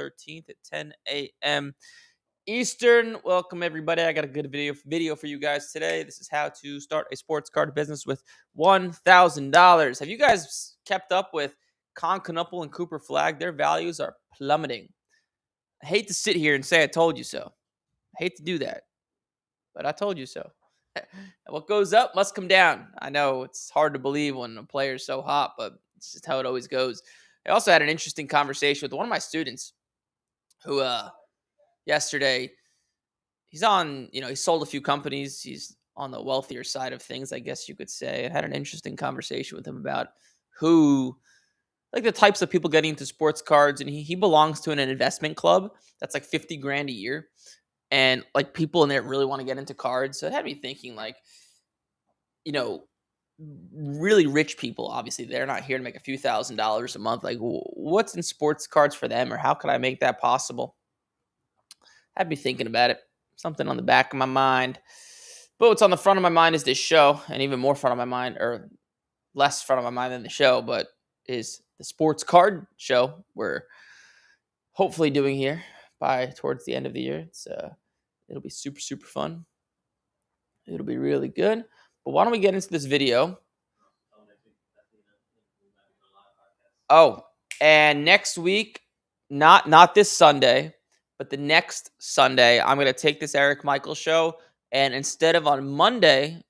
13th at 10 a.m. Eastern. Welcome everybody. I got a good video for you guys today. This is how to start a sports card business with $1,000. Have you guys kept up with Con Knuppel and Cooper Flag? Their values are plummeting. I hate to sit here and say I told you so. I hate to do that, but I told you so. What goes up must come down. I know it's hard to believe when a player's so hot, but it's just how it always goes. I also had an interesting conversation with one of my students who yesterday, he's on, he sold a few companies. He's on the wealthier side of things, I guess you could say. I had an interesting conversation with him about the types of people getting into sports cards. And he belongs to an investment club that's like 50 grand a year. And like people in there really want to get into cards. So it had me thinking really rich people, obviously they're not here to make a few $1,000s a month. Like what's in sports cards for them, or how can I make that possible? Had me thinking about it. Something on the back of my mind. But what's on the front of my mind is this show, and even more front of my mind, or less front of my mind than the show, but is the sports card show we're hopefully doing here by towards the end of the year. It'll be super, super fun. It'll be really good. But why don't we get into this video? Oh, and next week, not this Sunday, but the next Sunday, I'm going to take this Eric Michael show, and instead of on Monday,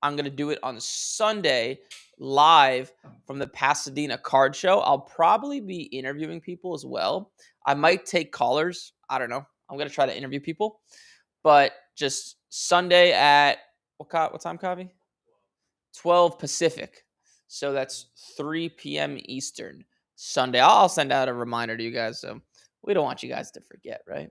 I'm going to do it on Sunday live from the Pasadena card show. I'll probably be interviewing people as well. I might take callers. I don't know. I'm going to try to interview people, but just Sunday at what time, Kavi? 12 Pacific. So that's 3 p.m. Eastern Sunday. I'll send out a reminder to you guys. So we don't want you guys to forget, right?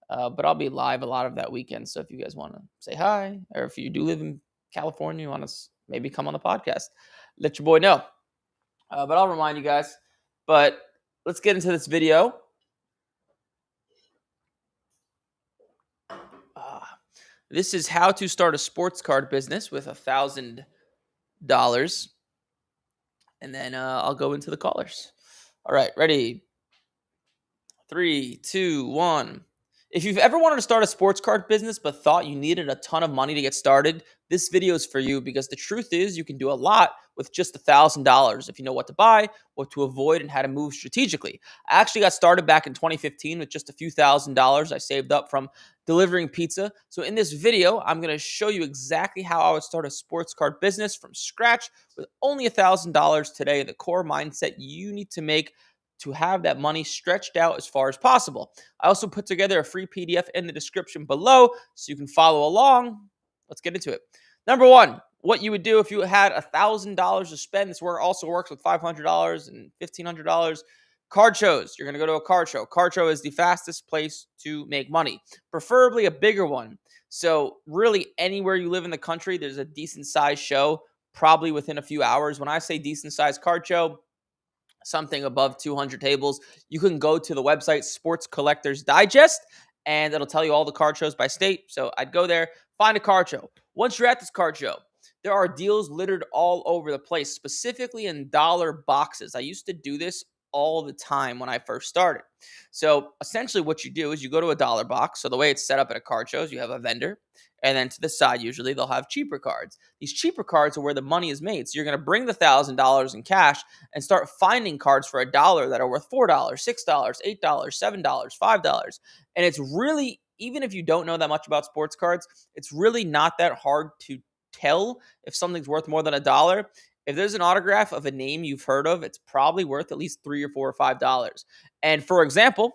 But I'll be live a lot of that weekend. So if you guys want to say hi, or if you do live in California, you want to maybe come on the podcast, let your boy know. But I'll remind you guys. But let's get into this video. This is how to start a sports card business with $1,000. And then I'll go into the callers. All right, ready? 3, 2, 1. If you've ever wanted to start a sports card business but thought you needed a ton of money to get started, this video is for you, because the truth is you can do a lot with just $1,000 if you know what to buy, what to avoid, and how to move strategically. I actually got started back in 2015 with just a few $1,000s I saved up from delivering pizza. So in this video, I'm going to show you exactly how I would start a sports card business from scratch with only $1,000 today, the core mindset you need to make to have that money stretched out as far as possible. I also put together a free PDF in the description below so you can follow along. Let's get into it. Number one, what you would do if you had $1,000 to spend. This also works with $500 and $1,500. Card shows. You're going to go to a card show. Card show is the fastest place to make money, preferably a bigger one. So really anywhere you live in the country, there's a decent sized show, probably within a few hours. When I say decent sized card show, something above 200 tables. You can go to the website Sports Collectors Digest, and it'll tell you all the card shows by state. So I'd go there, find a card show. Once you're at this card show, there are deals littered all over the place, specifically in dollar boxes. I used to do this all the time when I first started. So essentially what you do is you go to a dollar box. So the way it's set up at a card show is you have a vendor, and then to the side, usually they'll have cheaper cards. These cheaper cards are where the money is made. So you're going to bring the $1,000 in cash and start finding cards for $1 that are worth $4, $6, $8, $7, $5. And it's really, even if you don't know that much about sports cards, it's really not that hard to tell if something's worth more than $1. If there's an autograph of a name you've heard of, it's probably worth at least $3 or $4 or $5. And for example,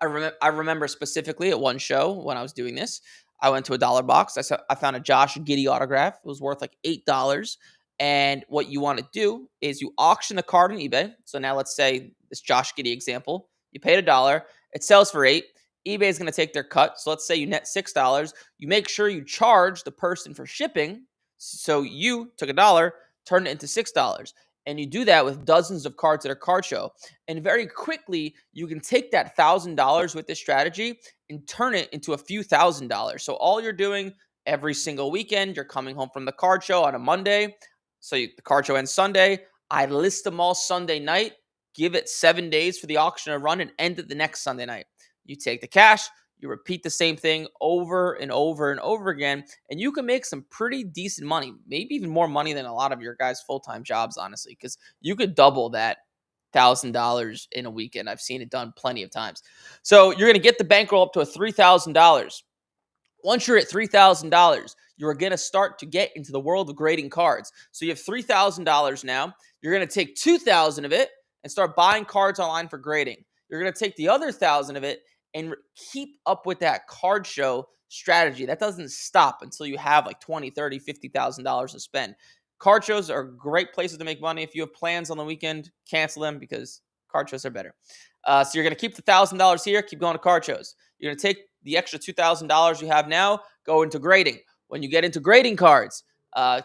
I remember specifically at one show when I was doing this, I went to a dollar box. I found a Josh Giddey autograph. It was worth like $8. And what you want to do is you auction the card on eBay. So now let's say this Josh Giddey example, you paid $1, it sells for $8. eBay is going to take their cut. So let's say you net $6. You make sure you charge the person for shipping. So you took $1, turned it into $6. And you do that with dozens of cards at a card show. And very quickly, you can take that $1,000 with this strategy and turn it into a few $1,000s. So all you're doing every single weekend, you're coming home from the card show on a Monday. So the card show ends Sunday. I list them all Sunday night, give it 7 days for the auction to run and end it the next Sunday night. You take the cash, you repeat the same thing over and over and over again, and you can make some pretty decent money, maybe even more money than a lot of your guys' full-time jobs, honestly, because you could double that $1,000 in a weekend. I've seen it done plenty of times. So you're going to get the bankroll up to a $3,000. Once you're at $3,000, you're going to start to get into the world of grading cards. So you have $3,000 now. You're going to take $2,000 of it and start buying cards online for grading. You're going to take the other $1,000 of it and keep up with that card show strategy. That doesn't stop until you have like $20,000, $30,000, $50,000 to spend. Card shows are great places to make money. If you have plans on the weekend, cancel them because card shows are better. So you're going to keep the $1,000 here, keep going to card shows. You're going to take the extra $2,000 you have now, go into grading. When you get into grading cards,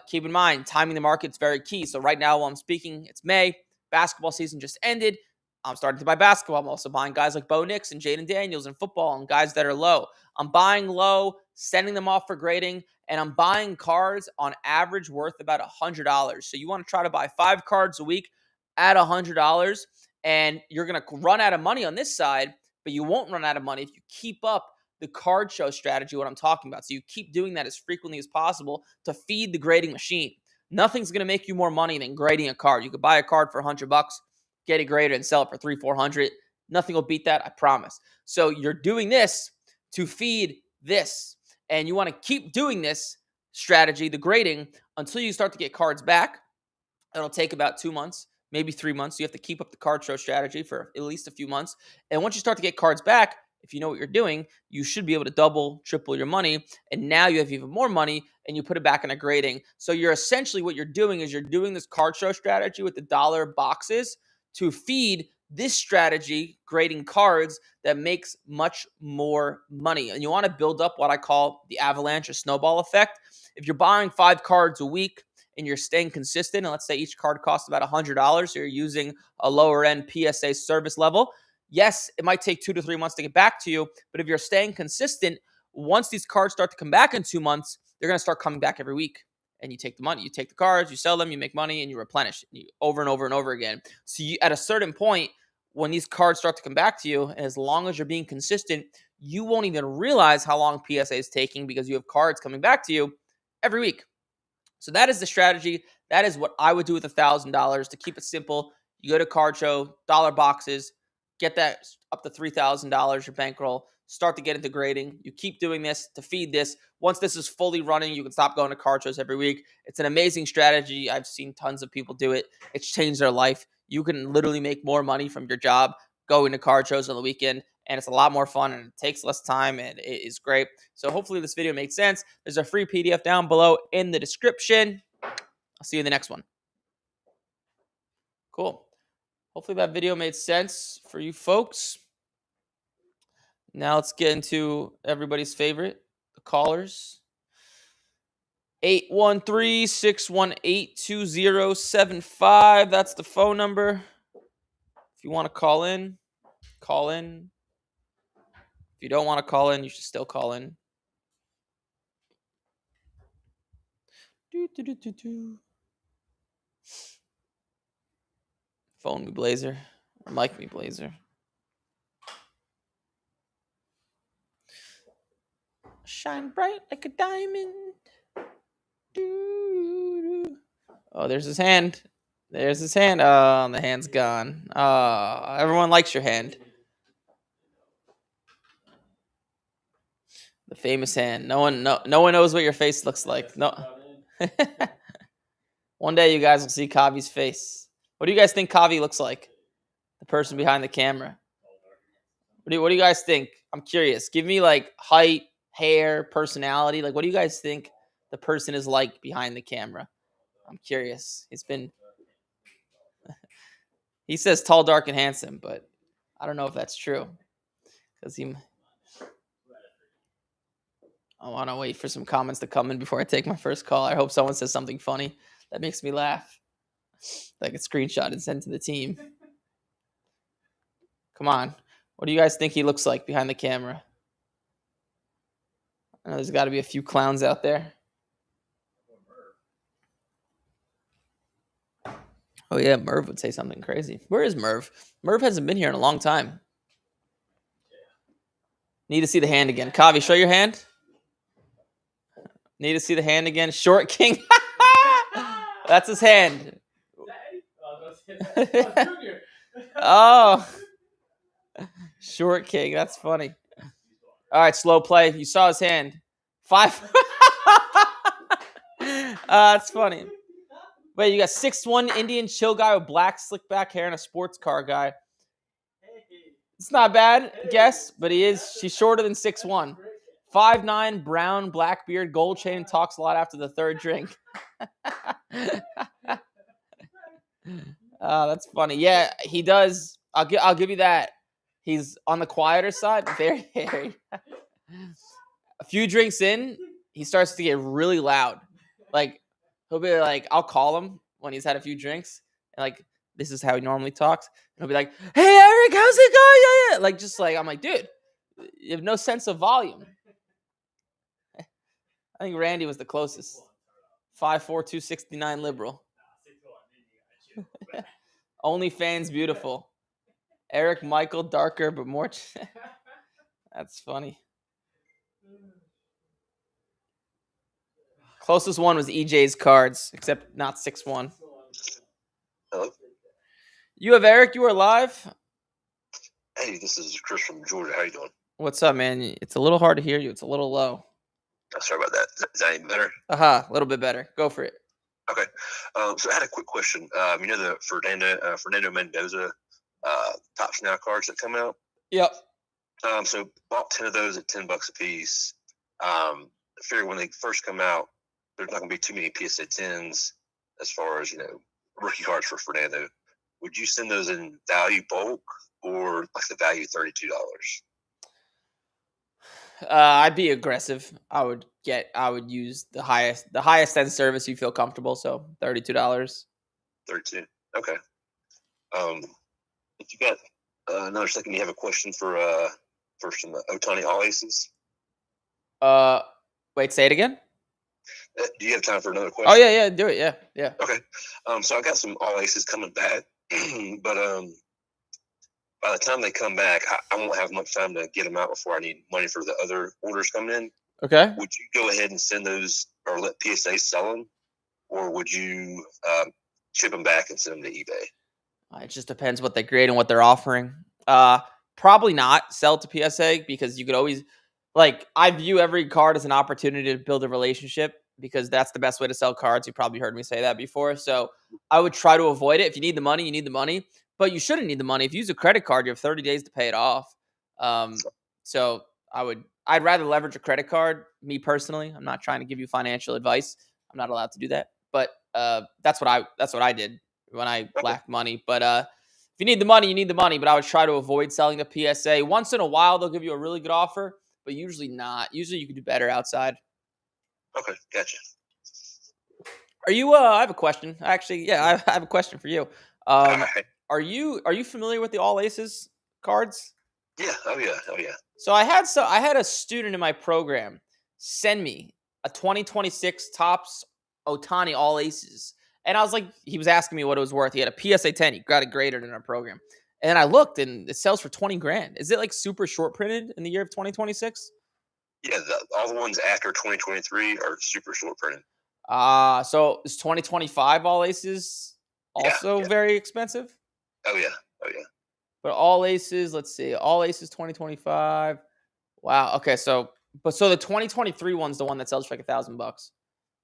keep in mind, timing the market is very key. So right now while I'm speaking, it's May. Basketball season just ended. I'm starting to buy basketball. I'm also buying guys like Bo Nix and Jaden Daniels in football and guys that are low. I'm buying low, sending them off for grading, and I'm buying cards on average worth about $100. So you want to try to buy 5 cards a week at $100, and you're going to run out of money on this side, but you won't run out of money if you keep up the card show strategy, what I'm talking about. So you keep doing that as frequently as possible to feed the grading machine. Nothing's going to make you more money than grading a card. You could buy a card for $100, get it graded and sell it for $300-$400. Nothing will beat that, I promise. So you're doing this to feed this. And you want to keep doing this strategy, the grading, until you start to get cards back. It'll take about 2 months, maybe 3 months. You have to keep up the card show strategy for at least a few months. And once you start to get cards back, if you know what you're doing, you should be able to double, triple your money. And now you have even more money and you put it back in a grading. So you're essentially, what you're doing is you're doing this card show strategy with the dollar boxes to feed this strategy, grading cards, that makes much more money. And you want to build up what I call the avalanche or snowball effect. If you're buying 5 cards a week and you're staying consistent, and let's say each card costs about $100, so you're using a lower end PSA service level, yes, it might take 2 to 3 months to get back to you, but if you're staying consistent, once these cards start to come back in 2 months, they're going to start coming back every week. And you take the money, you take the cards, you sell them, you make money, and you replenish over and over and over again. So you, at a certain point, when these cards start to come back to you, and as long as you're being consistent, you won't even realize how long PSA is taking because you have cards coming back to you every week. So that is the strategy. That is what I would do with $1,000 to keep it simple. You go to card show, dollar boxes, get that up to $3,000, your bankroll, start to get into grading. You keep doing this to feed this. Once this is fully running, you can stop going to card shows every week. It's an amazing strategy. I've seen tons of people do it. It's changed their life. You can literally make more money from your job going to card shows on the weekend, and it's a lot more fun and it takes less time and it is great. So hopefully this video makes sense. There's a free PDF down below in the description. I'll see you in the next one. Cool. Hopefully that video made sense for you folks. Now let's get into everybody's favorite, the callers. 813-618-2075. That's the phone number. If you want to call in, call in. If you don't want to call in, you should still call in. Phone me, Blazer. Or mic me, Blazer. Shine bright like a diamond. Oh, there's his hand. There's his hand. Oh, the hand's gone. Everyone likes your hand. The famous hand. No one knows what your face looks like. No. One day you guys will see Kavi's face. What do you guys think Kavi looks like? The person behind the camera. What do you guys think? I'm curious. Give me like height, hair, personality. Like, what do you guys think the person is like behind the camera? I'm curious. He says tall, dark, and handsome, but I don't know if that's true. Because I want to wait for some comments to come in before I take my first call. I hope someone says something funny that makes me laugh. Like a screenshot and send to the team. Come on. What do you guys think he looks like behind the camera? I know there's got to be a few clowns out there. Oh yeah, Merv would say something crazy. Where is Merv? Merv hasn't been here in a long time. Need to see the hand again. Kavi, show your hand. Need to see the hand again. Short King. That's his hand. Oh, Short King. That's funny. All right, slow play. You saw his hand. 5. That's funny. Wait, you got 6'1" Indian chill guy with black slick back hair and a sports car guy. It's not bad, guess, but she's shorter than 6'1". 5'9", brown, black beard, gold chain, talks a lot after the third drink. That's funny. Yeah, he does. I'll give you that. He's on the quieter side. Very hairy. A few drinks in, he starts to get really loud. Like, he'll be like, I'll call him when he's had a few drinks. And like, this is how he normally talks. And he'll be like, hey, Eric, how's it going? Yeah. Like, just like, I'm like, dude, you have no sense of volume. I think Randy was the closest. 5'4", 269 liberal. OnlyFans beautiful. Eric Michael, darker, but more. That's funny. Closest one was EJ's cards, except not 6'1". Hello? You have Eric, you are live. Hey, this is Chris from Georgia. How you doing? What's up, man? It's a little hard to hear you. It's a little low. Oh, sorry about that. Is that any better? A little bit better. Go for it. Okay. So I had a quick question. You know the Fernando Mendoza Topps Now cards that come out? Yep. So bought 10 of those at $10 a piece. I figured when they first come out, there's not going to be too many PSA 10s as far as, rookie cards for Fernando. Would you send those in value bulk or like the value $32? I'd be aggressive. I would use the highest end service you feel comfortable. So $32. 32. Okay. If you got another second, you have a question for some Ohtani All Aces. Wait, say it again. Do you have time for another question? Oh yeah, do it. Yeah. Okay. So I got some All Aces coming back, but by the time they come back, I won't have much time to get them out before I need money for the other orders coming in. Okay. Would you go ahead and send those or let PSA sell them, or would you ship them back and send them to eBay? It just depends what they grade and what they're offering. Probably not sell to PSA because you could always, I view every card as an opportunity to build a relationship because that's the best way to sell cards. You probably heard me say that before. So I would try to avoid it. If you need the money, you need the money. But you shouldn't need the money. If you use a credit card, you have 30 days to pay it off. So I'd rather leverage a credit card, me personally. I'm not trying to give you financial advice. I'm not allowed to do that. But that's what I did when I lacked money. But if you need the money, you need the money. But I would try to avoid selling to PSA. Once in a while, they'll give you a really good offer, but usually not. Usually you can do better outside. Okay, gotcha. Are you? I have a question. Actually, yeah, I have a question for you. Right. Are you familiar with the All Aces cards? Yeah. Oh yeah. So I had a student in my program send me a 2026 Topps Ohtani All Aces, and I was like, he was asking me what it was worth. He had a PSA 10. He got it graded in our program, and I looked, and it sells for $20,000. Is it like super short printed in the year of 2026? Yeah, all the ones after 2023 are super short printed. So is 2025 All Aces also very expensive? Oh yeah. But All Aces, let's see. All Aces 2025. Wow. Okay, so the 2023 one's the one that sells for like $1,000.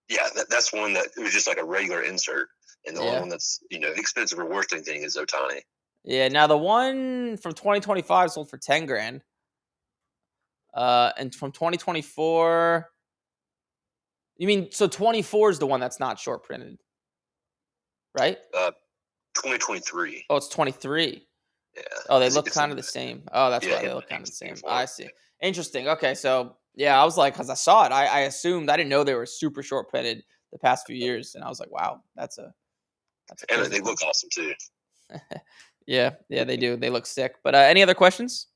Yeah, that's one that it was just like a regular insert, and the only one that's expensive or worth anything is Ohtani. Yeah. Now the one from 2025 sold for $10,000. And from 2024, you mean so 24 is the one that's not short printed, right? 2023. Oh, it's 23. Yeah. Oh, they look kind of the same. Oh, that's why they look kind of the same. I see. Interesting. Okay, so yeah, I was like, because I saw it, I assumed I didn't know they were super short printed the past few years, and I was like, wow, that's a and they look awesome too. yeah, they do. They look sick. But any other questions?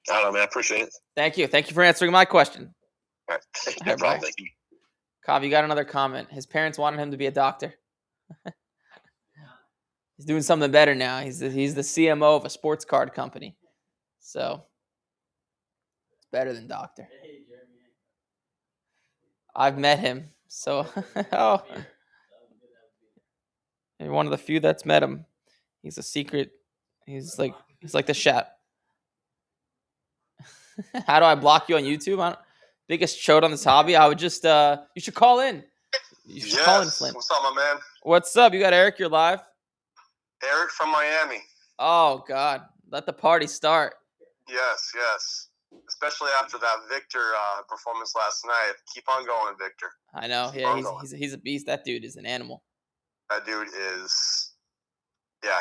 I don't know, man. I appreciate it. Thank you for answering my question. All right, no problem. Thank you. Kav, you got another comment. His parents wanted him to be a doctor. He's doing something better now. He's the CMO of a sports card company. So it's better than Doctor. I've met him. So oh, you're one of the few that's met him. He's a secret. He's like the chat. How do I block you on YouTube? Biggest chode on this hobby. I would just you should call in. You should call in, Flynn. What's up, my man? What's up? You got Eric, you're live. Eric from Miami. Oh God. Let the party start. Yes. Especially after that Victor performance last night. Keep on going, Victor. I know. He's a beast. That dude is an animal. That dude is,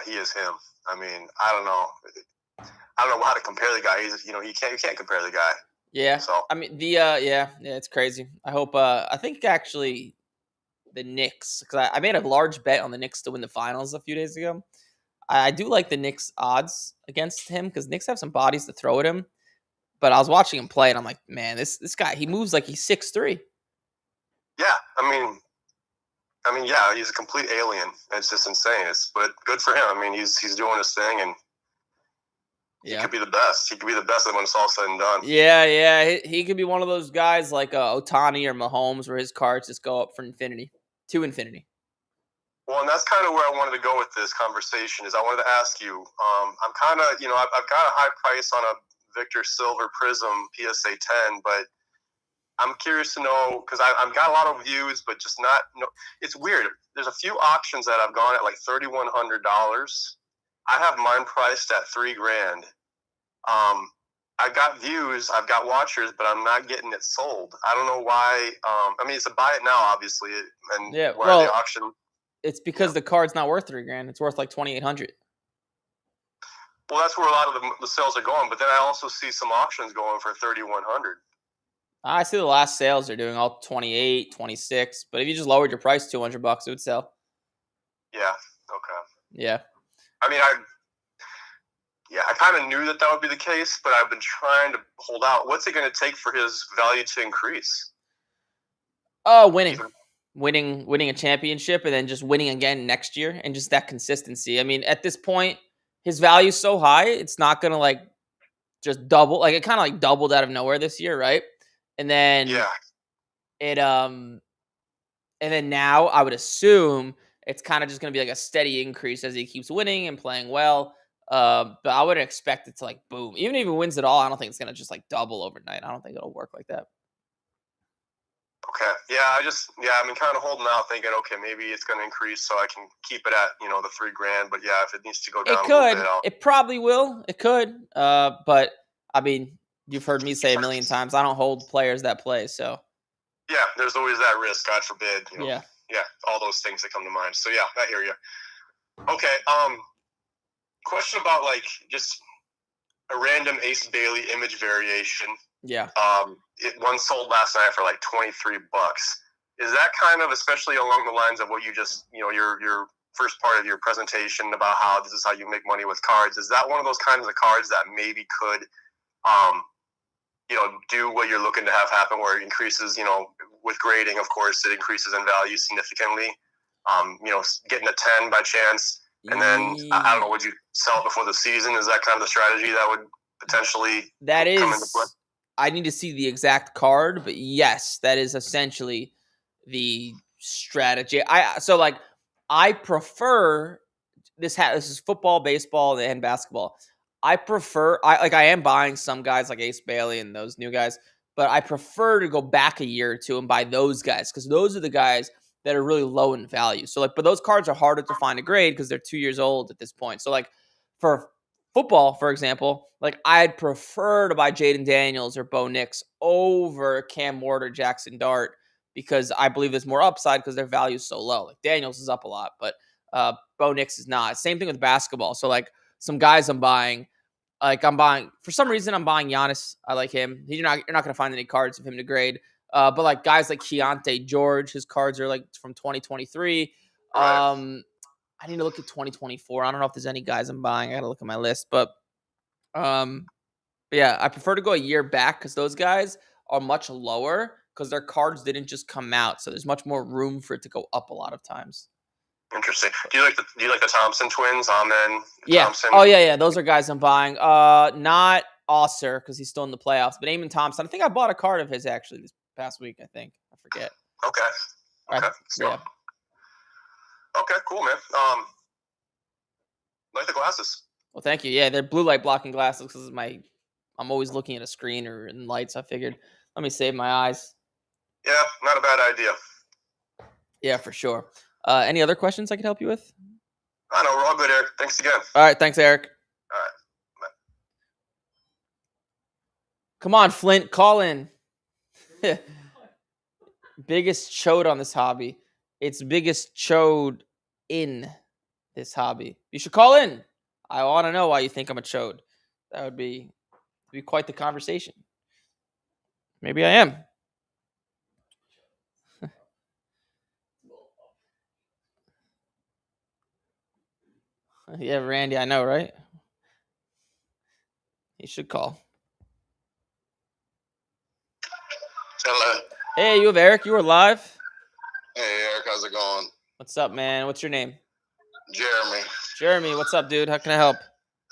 he is him. I mean, I don't know how to compare the guy. He's, you can't compare the guy. Yeah. So I mean, it's crazy. I hope. I think actually, the Knicks, because I made a large bet on the Knicks to win the finals a few days ago. I do like the Knicks odds against him because Knicks have some bodies to throw at him. But I was watching him play, and I'm like, man, this guy, he moves like he's 6'3". Yeah, I mean, yeah, he's a complete alien. It's just insane. But good for him. I mean, he's doing his thing, and he could be the best. He could be the best when it's all said and done. Yeah. He could be one of those guys like Ohtani or Mahomes, where his cards just go up to infinity. Well, and that's kind of where I wanted to go with this conversation. Is I wanted to ask you. I'm kind of, I've got a high price on a Victor Silver Prism PSA 10, but I'm curious to know, because I've got a lot of views, but just not. It's weird. There's a few auctions that I've gone at like $3,100. I have mine priced at $3,000. I've got views, I've got watchers, but I'm not getting it sold. I don't know why. I mean, it's a buy it now, obviously, and the auction. It's because the card's not worth $3,000. It's worth like $2,800. Well, that's where a lot of the sales are going. But then I also see some auctions going for $3,100. I see the last sales are doing all 28, 26. But if you just lowered your price $200, it would sell. Yeah. Okay. Yeah. I mean, I kind of knew that would be the case, but I've been trying to hold out. What's it going to take for his value to increase? Winning a championship, and then just winning again next year, and just that consistency. I mean, at this point, his value is so high, it's not gonna like just double. Like it kind of like doubled out of nowhere this year, right? And then and then now I would assume it's kind of just gonna be like a steady increase as he keeps winning and playing well. But I wouldn't expect it to like boom. Even if he wins it all, I don't think it's gonna just like double overnight. I don't think it'll work like that. Okay. Yeah, I've been kind of holding out, thinking, okay, maybe it's going to increase, so I can keep it at the $3,000. But yeah, if it needs to go down, it could. It probably will. It could. But I mean, you've heard me say a million times, I don't hold players that play. So yeah, there's always that risk. God forbid. Yeah, all those things that come to mind. So yeah, I hear you. Okay. Question about like just a random Ace Bailey image variation. Yeah. One sold last night for like $23. Is that kind of, especially along the lines of what you just, your first part of your presentation about how this is how you make money with cards? Is that one of those kinds of cards that maybe could, do what you're looking to have happen, where it increases, with grading, of course, it increases in value significantly. Getting a 10 by chance, and then I don't know, would you sell it before the season? Is that kind of the strategy that would potentially come into play? I need to see the exact card, but yes, that is essentially the strategy. I prefer this. This is football, baseball, and basketball. I am buying some guys like Ace Bailey and those new guys, but I prefer to go back a year or two and buy those guys, because those are the guys that are really low in value. So but those cards are harder to find a grade because they're 2 years old at this point. So for football, for example, I'd prefer to buy Jaden Daniels or Bo Nix over Cam Ward or Jackson Dart, because I believe there's more upside because their value is so low. Like Daniels is up a lot, but Bo Nix is not. Same thing with basketball. So some guys I'm buying, for some reason I'm buying Giannis. I like him. You're not going to find any cards of him to grade. But guys like Keontae George, his cards are from 2023. Right. I need to look at 2024. I don't know if there's any guys I'm buying. I got to look at my list, but yeah, I prefer to go a year back because those guys are much lower because their cards didn't just come out. So there's much more room for it to go up a lot of times. Interesting. Do you like the Thompson twins? Amen. Yeah. Thompson. Oh yeah. Those are guys I'm buying. Not Osser because he's still in the playoffs, but Eamon Thompson. I think I bought a card of his actually this past week. I think I forget. Okay. All right. So, Yeah. okay. Cool, man. Like the glasses. Well, thank you. Yeah, they're blue light blocking glasses because I'm always looking at a screen or in lights. I figured let me save my eyes. Yeah, not a bad idea. Yeah, for sure. Any other questions I could help you with? I know we're all good, Eric. Thanks again. All right. Thanks, Eric. All right. Come on, Flint. Call in. Biggest chode on this hobby. It's biggest chode in this hobby. You should call in. I want to know why you think I'm a chode. That would be quite the conversation. Maybe I am. Yeah, Randy, I know, right? He should call. Hello. Hey, you have Eric. You were live. Hey, Eric. How's it going? What's up, man? What's your name? Jeremy. Jeremy, what's up, dude? How can I help?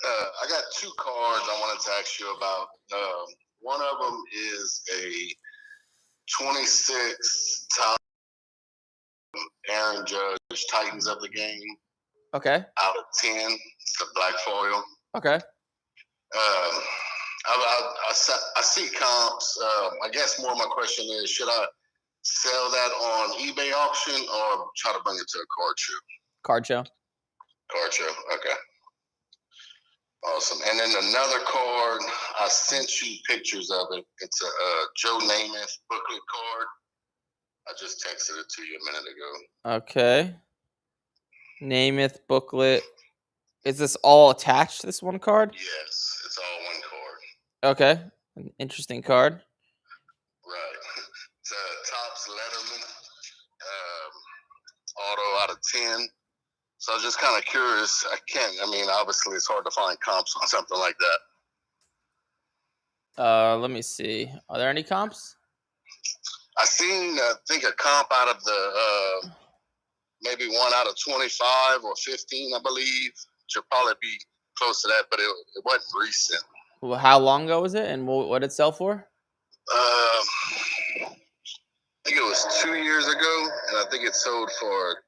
I got 2 cards I wanted to ask you about. One of them is a 26 top Aaron Judge Titans of the game Okay. out of 10. It's the black foil. Okay. I see comps. I guess more of my question is, should I sell that on eBay auction or try to bring it to a card show? Card show. Card show. Okay. Awesome. And then another card, I sent you pictures of it. It's a Joe Namath booklet card. I just texted it to you a minute ago. Okay. Namath booklet. Is this all attached to this one card? Yes, it's all one card. Okay. An interesting card. Right. It's Topps Letterman auto out of 10. So I was just kind of curious. Obviously it's hard to find comps on something like that. Let me see. Are there any comps? I seen, I think, a comp out of the maybe one out of 25 or 15, I believe. Should probably be close to that, but it wasn't recent. Well, how long ago was it, and what did it sell for? I think it was 2 years ago, and I think it sold for,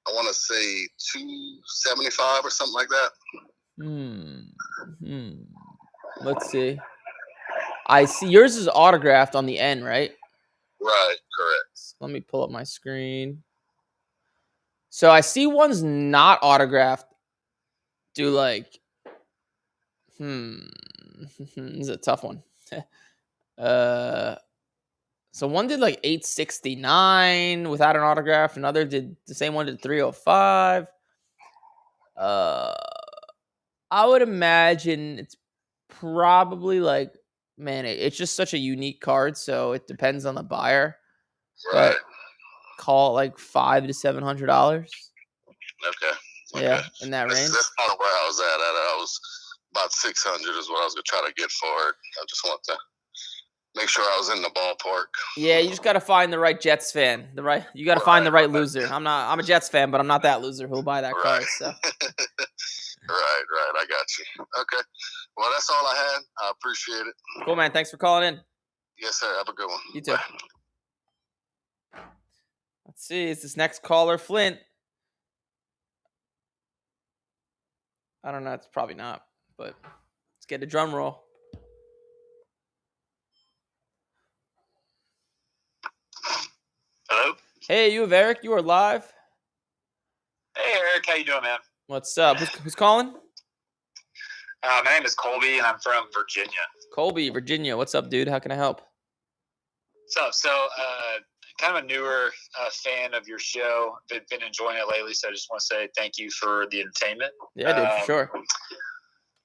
I want to say, $275 or something like that. Let's see. I see yours is autographed on the end, right? Right, correct. Let me pull up my screen. So I see one's not autographed. Do like, this is a tough one. So one did like 869 without an autograph. Another did the same one did 305. I would imagine it's probably like, man, it's just such a unique card, so it depends on the buyer. Right. But call it like $500 to $700. Okay. Yeah, in that range. That's kind of where I was at. I was about 600 is what I was gonna try to get for it. I just want to make sure I was in the ballpark. Yeah, you just gotta find the right Jets fan. You gotta find the right loser. I'm a Jets fan, but I'm not that loser who'll buy that card. So. Right. I got you. Okay. Well, that's all I had. I appreciate it. Cool, man. Thanks for calling in. Yes, sir. Have a good one. You too. Bye. Let's see. Is this next caller Flint? I don't know. It's probably not, but let's get a drum roll. Hello? Hey, you have Eric. You are live. Hey, Eric. How you doing, man? What's up? Who's calling? My name is Colby, and I'm from Virginia. Colby, Virginia. What's up, dude? How can I help? So, kind of a newer fan of your show. Been enjoying it lately, so I just want to say thank you for the entertainment. Yeah, dude, for sure.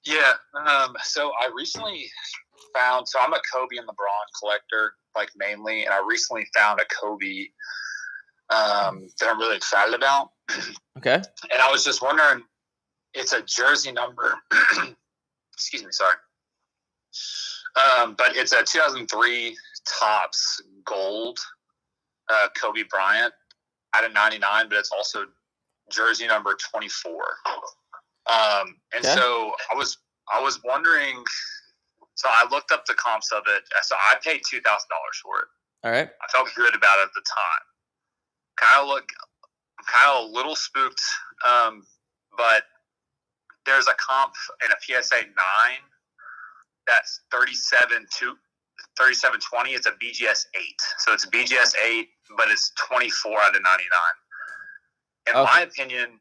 Yeah. So I recently found. So I'm a Kobe and LeBron collector, like mainly, and I recently found a Kobe that I'm really excited about. Okay. And I was just wondering, it's a jersey number. Excuse me, sorry. But it's a 2003 Topps gold Kobe Bryant. out of 99, but it's also jersey number 24. And Okay. so I was wondering. So I looked up the comps of it. So I paid $2,000 for it. All right. I felt good about it at the time. I'm kind of a little spooked, but there's a comp in a PSA 9 that's 3720. It's a BGS 8. So it's a BGS 8, but it's 24 out of 99. In my opinion,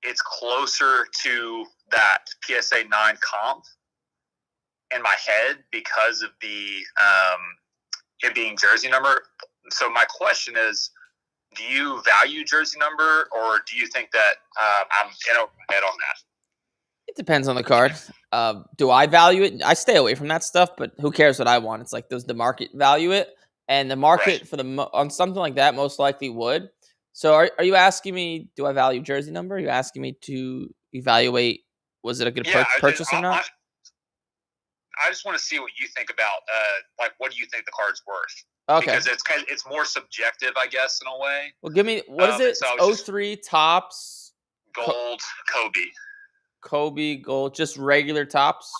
it's closer to that PSA 9 comp in my head because of the it being jersey number. So my question is, do you value jersey number, or do you think that I'm in over my head on that? It depends on the card. Do I value it? I stay away from that stuff, but who cares what I want? It's like, does the market value it? And the market for on something like that most likely would. So are you asking me, do I value jersey number? Are you asking me to evaluate, was it a good purchase or not? I just want to see what you think about, like, what do you think the card's worth? Okay. Because it's more subjective, I guess, in a way. Well, give me, what is it? So 03 Topps. Gold Kobe. Kobe gold, just regular Topps?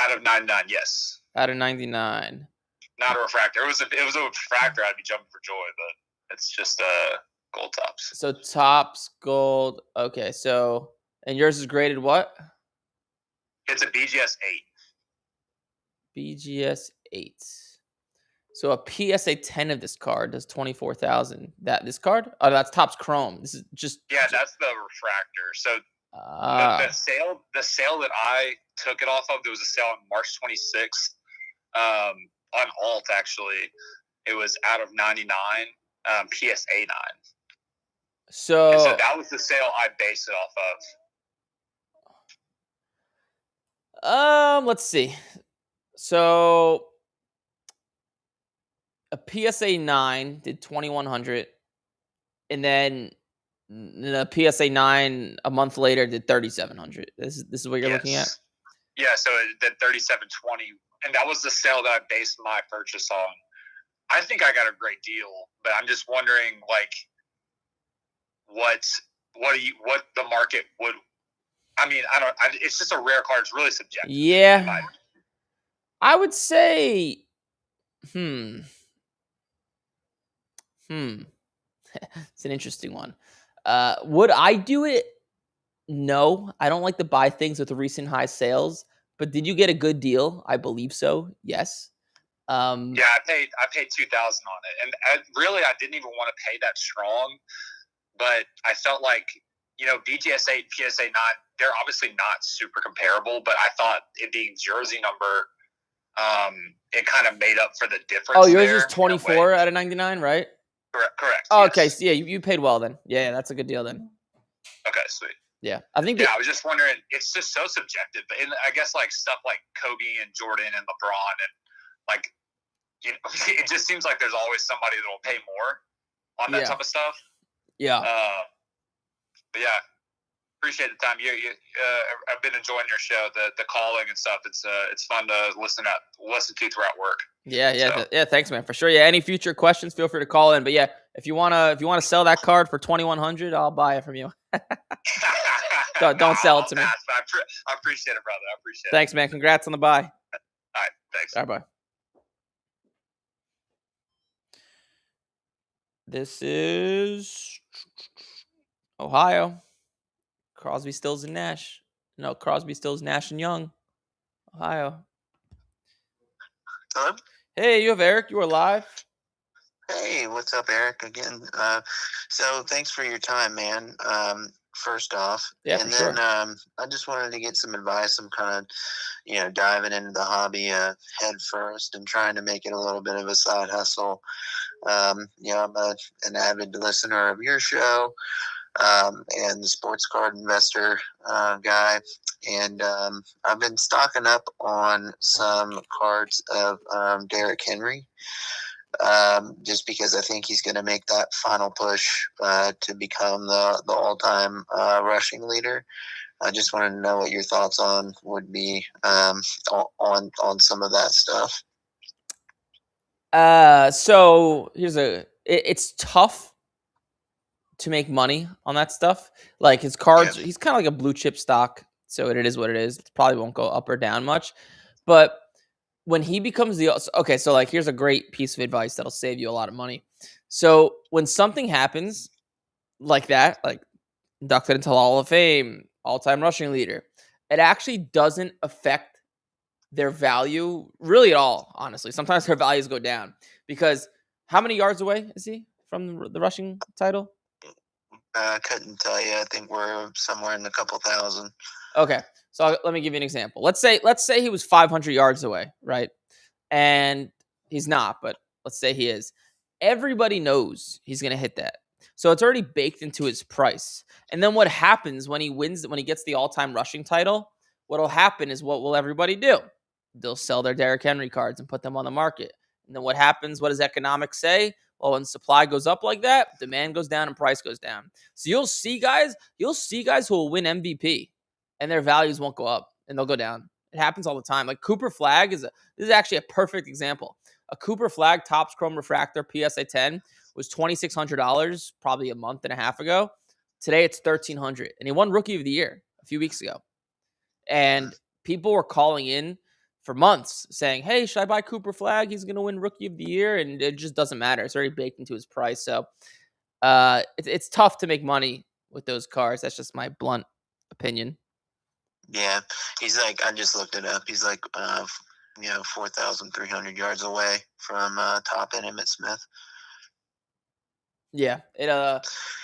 Out of 99, yes. Out of 99. Not a refractor. It was a refractor, I'd be jumping for joy, but it's just gold Topps. So Topps gold. Okay, so, and yours is graded what? It's a BGS 8. BGS 8. So a PSA 10 of this card does 24,000. This card? Oh, that's Topps Chrome. This is just that's the refractor. So the sale that I took it off of, there was a sale on March 26th on Alt, actually. It was out of 99, PSA 9. So that was the sale I based it off of. Let's see. So a PSA 9 did 2,100, and then the PSA 9 a month later did 3,700. This is what you're looking at? Yeah, so it did 3,720, and that was the sale that I based my purchase on. I think I got a great deal, but I'm just wondering, like, what the market would. I mean, it's just a rare card. It's really subjective. Yeah, I would say, It's an interesting one. Would I do it? No, I don't like to buy things with recent high sales. But did you get a good deal? I believe so. Yes. Yeah, I paid $2,000 on it, and I didn't even want to pay that strong. But I felt like, BGS 8, PSA 9, they're obviously not super comparable. But I thought it being jersey number, it kind of made up for the difference. Oh, yours is 24 out of 99, right? Correct. Oh, yes. okay. So yeah, you paid well then. Yeah, that's a good deal then. Okay, sweet. Yeah, I think. I was just wondering. It's just so subjective, and I guess like stuff like Kobe and Jordan and LeBron and like, it just seems like there's always somebody that will pay more on that type of stuff. Yeah. But yeah, appreciate the time. I've been enjoying your show, the calling and stuff. It's fun to listen to throughout work. Yeah. Thanks, man, for sure. Yeah, any future questions, feel free to call in. But yeah, if you wanna sell that card for 2,100, I'll buy it from you. Don't sell it to me. I appreciate it, brother. I appreciate it. Thanks, man. Congrats on the buy. All right, thanks. All right, bye. This is Ohio. Crosby, Stills, and Nash. No, Crosby, Stills, Nash, and Young. Ohio. Hello? Hey, you have Eric. You are live. Hey, what's up, Eric? Again. So thanks for your time, man. First off. Yeah, and for then sure. I just wanted to get some advice. I'm kind of, diving into the hobby head first and trying to make it a little bit of a side hustle. I'm an avid listener of your show. And the sports card investor guy. And I've been stocking up on some cards of Derrick Henry, just because I think he's going to make that final push to become the all-time rushing leader. I just wanted to know what your thoughts would be on some of that stuff. So here's it's tough to make money on that stuff. Like his cards, he's kind of like a blue chip stock, so it is what it is. It probably won't go up or down much, but when he becomes okay, so like here's a great piece of advice that'll save you a lot of money. So when something happens like that, like inducted into the Hall of Fame, all-time rushing leader, it actually doesn't affect their value really at all, honestly. Sometimes their values go down because how many yards away is he from the rushing title? I couldn't tell you. I think we're somewhere in a couple thousand. Okay, so let me give you an example. Let's say he was 500 yards away, right? And he's not, but let's say he is. Everybody knows he's going to hit that. So it's already baked into his price. And then what happens when he wins, when he gets the all-time rushing title, what'll happen is what will everybody do? They'll sell their Derrick Henry cards and put them on the market. And then what happens? What does economics say? Well, when supply goes up like that, demand goes down and price goes down. So you'll see guys who will win MVP and their values won't go up and they'll go down. It happens all the time. Like Cooper Flag this is actually a perfect example. A Cooper Flag Topps Chrome Refractor PSA 10 was $2,600 probably a month and a half ago. Today it's $1,300, and he won Rookie of the Year a few weeks ago. And people were calling in for months saying, "Hey, should I buy Cooper Flag? He's going to win Rookie of the Year," and it just doesn't matter. It's already baked into his price. So it's tough to make money with those cars. That's just my blunt opinion. Yeah, he's like, I just looked it up. He's like, 4,300 yards away from top end Emmitt Smith. Yeah,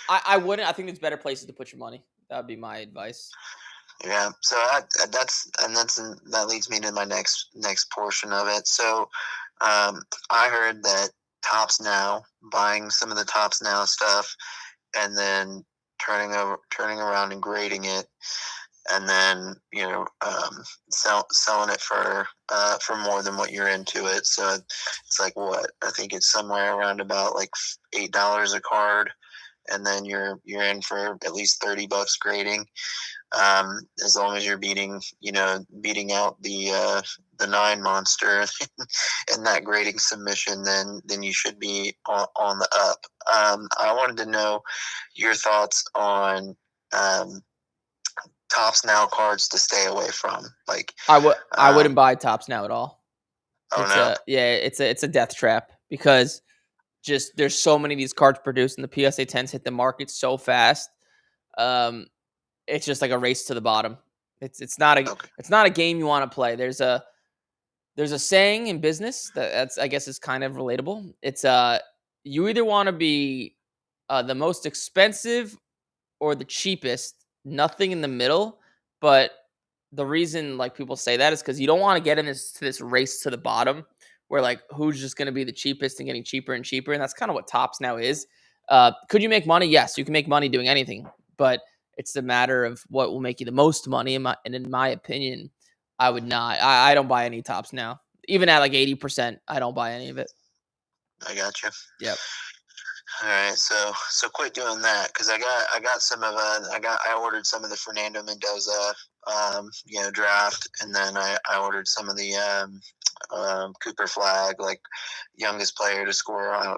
I wouldn't. I think there's better places to put your money. That would be my advice. Yeah, so that leads me to my next portion of it. So, I heard that Topps Now, buying some of the Topps Now stuff, and then turning around and grading it, and then selling it for more than what you're into it. So it's like what I think it's somewhere around about like $8 a card, and then you're in for at least $30 grading. As long as you're beating out the 9 monster in that grading submission, then you should be on the up. I wanted to know your thoughts on Topps Now cards to stay away from. Like I wouldn't buy Topps Now at all. Oh, it's a death trap because just there's so many of these cards produced and the PSA 10s hit the market so fast. It's just like a race to the bottom. It's not a game you want to play. There's a saying in business that's I guess is kind of relatable. It's you either want to be the most expensive or the cheapest, nothing in the middle. But the reason like people say that is because you don't want to get in this race to the bottom where like who's just going to be the cheapest and getting cheaper and cheaper, and that's kind of what Topps Now is. Could you make money? Yes, you can make money doing anything, but it's a matter of what will make you the most money. In my opinion, I would not. I don't buy any Topps Now, even at like 80%. I don't buy any of it. I got you. Yep. All right, so quit doing that because I got some of I ordered some of the Fernando Mendoza draft, and then I ordered some of the Cooper Flag, like youngest player to score. I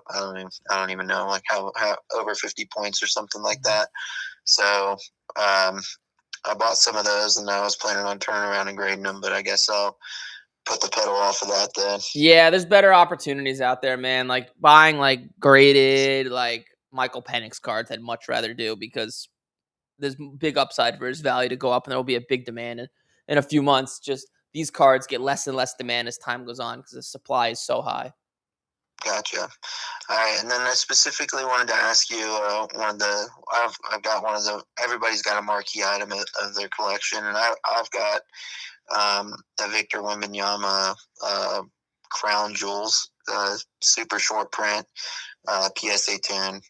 don't even know, like how over 50 points or something like that. So I bought some of those, and I was planning on turning around and grading them, but I guess I'll put the pedal off of that then. Yeah, there's better opportunities out there, man. Like buying like graded like Michael Penix cards, I'd much rather do because there's big upside for his value to go up, and there will be a big demand in a few months. Just these cards get less and less demand as time goes on because the supply is so high. Gotcha. All right, and then I specifically wanted to ask you I've got one of the everybody's got a marquee item of their collection, and I've got a Victor Wembanyama Crown Jewels super short print PSA 10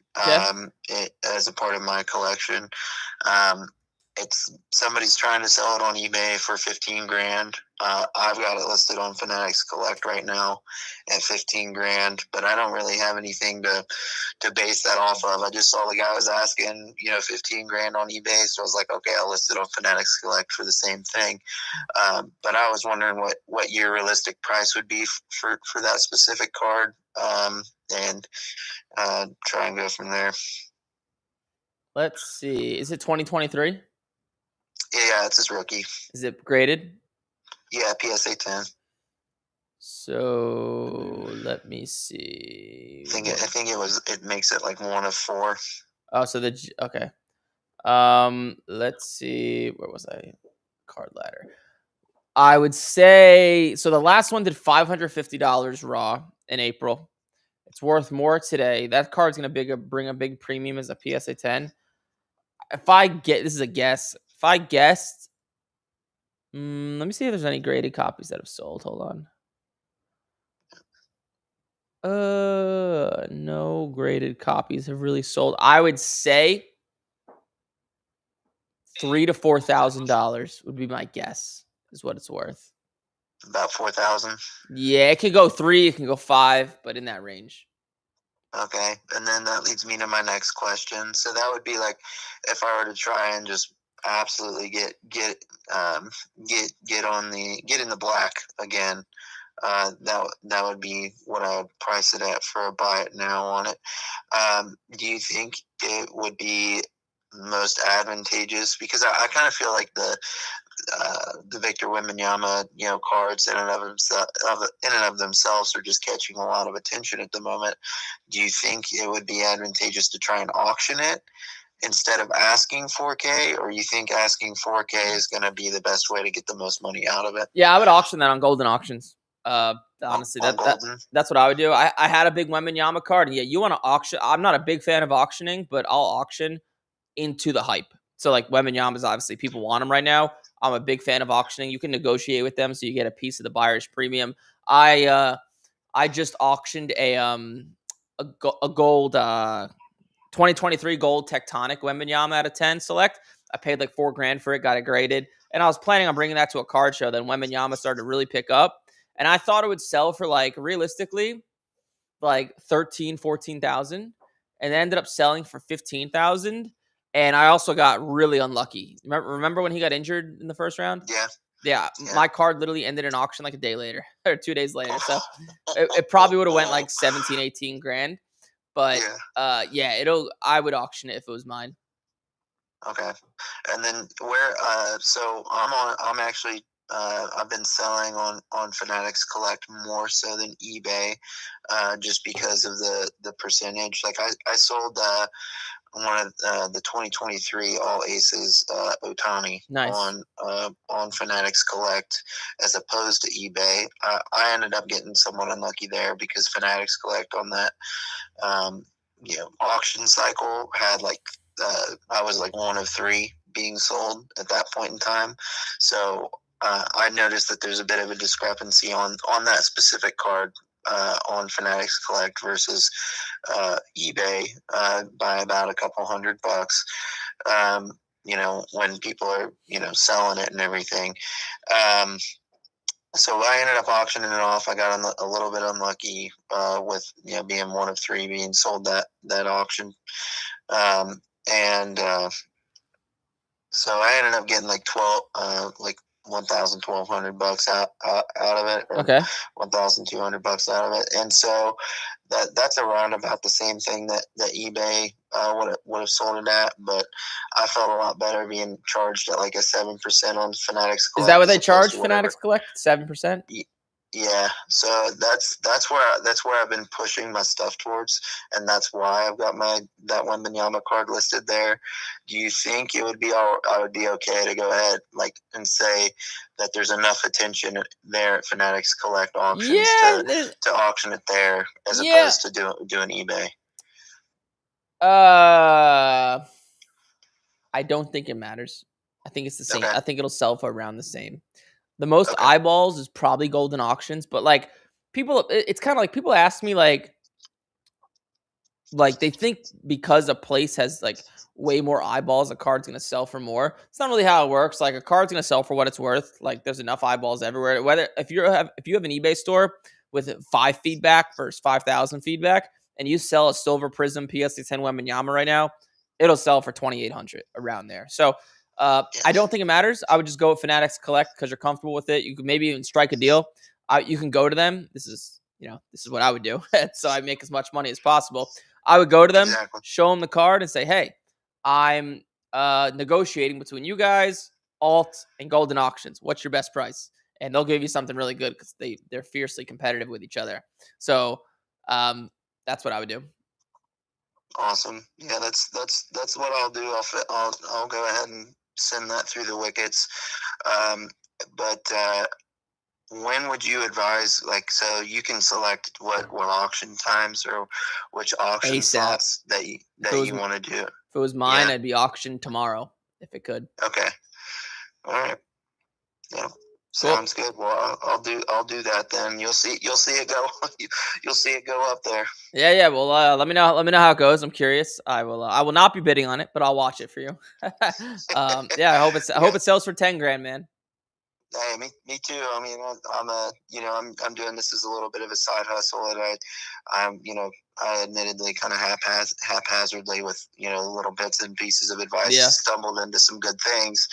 as a part of my collection. It's somebody's trying to sell it on eBay for $15,000. I've got it listed on Fanatics Collect right now at $15,000, but I don't really have anything to base that off of. I just saw the guy was asking, $15,000 on eBay, so I was like, okay, I'll list it on Fanatics Collect for the same thing. But I was wondering what your realistic price would be for that specific card, and try and go from there. Let's see. Is it 2023? Yeah, it's his rookie. Is it graded? Yeah, PSA 10. So let me see. I think it makes it like 1 of 4. Oh, so okay. Let's see. Where was I? Card ladder. I would say so. The last one did $550 raw in April. It's worth more today. That card's gonna bring a big premium as a PSA 10. If I get, this is a guess. If I guessed, let me see if there's any graded copies that have sold. Hold on. No graded copies have really sold. I would say $3,000 to $4,000 would be my guess. Is what it's worth. About 4,000. Yeah, it can go 3, it can go 5, but in that range. Okay, and then that leads me to my next question. So that would be like, if I were to try and just absolutely get in the black again, that would be what I would price it at for a buy it now on it. Do you think it would be most advantageous? Because I kind of feel like the Victor Wembanyama, cards in and of themselves are just catching a lot of attention at the moment. Do you think it would be advantageous to try and auction it instead of asking 4K, or you think asking 4K is going to be the best way to get the most money out of it? Yeah, I would auction that on Golden Auctions. Honestly, that's what I would do. I had a big Wembanyama card, and yeah, you want to auction. I'm not a big fan of auctioning, but I'll auction into the hype. So like Wembanyama is obviously people want him right now. I'm a big fan of auctioning. You can negotiate with them so you get a piece of the buyer's premium. I just auctioned a gold 2023 gold Tectonic Wembanyama out of 10 select. I paid like $4,000 for it, got it graded, and I was planning on bringing that to a card show. Then Wembanyama started to really pick up, and I thought it would sell for like realistically like 13, 14,000, and it ended up selling for 15,000. And I also got really unlucky. Remember when he got injured in the first round? Yeah. My card literally ended in auction like a day later or 2 days later. So it probably would have went like 17, 18 grand. But I would auction it if it was mine. Okay. And then so I'm actually I've been selling on Fanatics Collect more so than eBay, just because of the percentage. Like I sold one of the 2023 All Aces Ohtani on Fanatics Collect as opposed to eBay. I ended up getting somewhat unlucky there because Fanatics Collect on that auction cycle had like I was like 1 of 3 being sold at that point in time. So I noticed that there's a bit of a discrepancy on that specific card on Fanatics Collect versus eBay by about a couple $100. When people are selling it and everything. So I ended up auctioning it off. I got a little bit unlucky with being 1 of 3 being sold that auction, so I ended up getting like $1,200 out of it. Okay. $1,200 out of it, and so that's around about the same thing that eBay would have sold it at. But I felt a lot better being charged at like a 7% on Fanatics Collect. Is that what they charge Fanatics Collect? 7%? Yeah, so that's where I've been pushing my stuff towards, and that's why I've got that Wembanyama card listed there. Do you think it would be I would be okay to go ahead and say that there's enough attention there at Fanatics Collect auctions to auction it there as opposed to doing eBay? I don't think it matters. I think it's the same. Okay. I think it'll sell for around the same. The most eyeballs is probably Golden Auctions, but like people, it's kind of like people ask me like they think because a place has like way more eyeballs, a card's gonna sell for more. It's not really how it works. Like a card's gonna sell for what it's worth. Like there's enough eyeballs everywhere. Whether if you have an eBay store with 5 feedback versus 5,000 feedback, and you sell a Silver Prism PSA 10 Wembanyama right now, it'll sell for 2,800 around there. So. I don't think it matters. I would just go with Fanatics Collect because you're comfortable with it. You could maybe even strike a deal. You can go to them. This is what I would do. So I make as much money as possible. I would go to them, show them the card, and say, "Hey, I'm negotiating between you guys, Alt, and Golden Auctions. What's your best price? And they'll give you something really good because they're fiercely competitive with each other. So that's what I would do. Awesome. Yeah, that's what I'll do. I'll go ahead and send that through the wickets. But when would you advise? Like, so you can select what auction times or which auction ASAP. slots that you want to do. If it was mine, Yeah. I'd be auctioned tomorrow if it could. Okay. All right. Yeah. Sounds good. Well, I'll do that then. You'll see it go. You'll see it go up there. Yeah. Well, let me know how it goes. I'm curious. I will not be bidding on it, but I'll watch it for you. Yeah. I hope it sells for 10 grand, man. Hey, me too. I mean, I'm doing this as a little bit of a side hustle, and I admittedly kind of haphazardly with little bits and pieces of advice stumbled into some good things,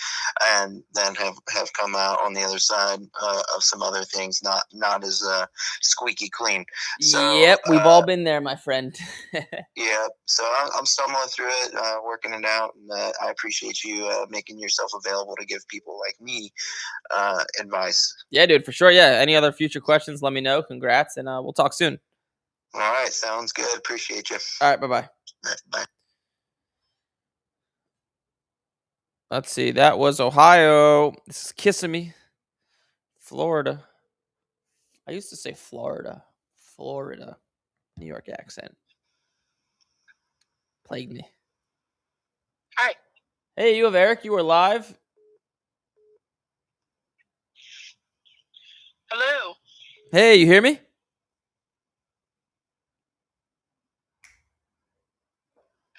and then have come out on the other side of some other things not as squeaky clean. So, yep, we've all been there, my friend. Yeah, so I'm stumbling through it, working it out, and I appreciate you making yourself available to give people like me advice. Yeah, dude, for sure. Yeah, any other future questions, let me know. Congrats, and we'll talk soon. All right, sounds good. Appreciate you. All right, bye-bye. Bye. Let's see. That was Ohio. This is Kissimmee. Florida. I used to say Florida. New York accent. Plagued me. Hi. Hey, you have Eric. You are live. Hello. Hey, you hear me?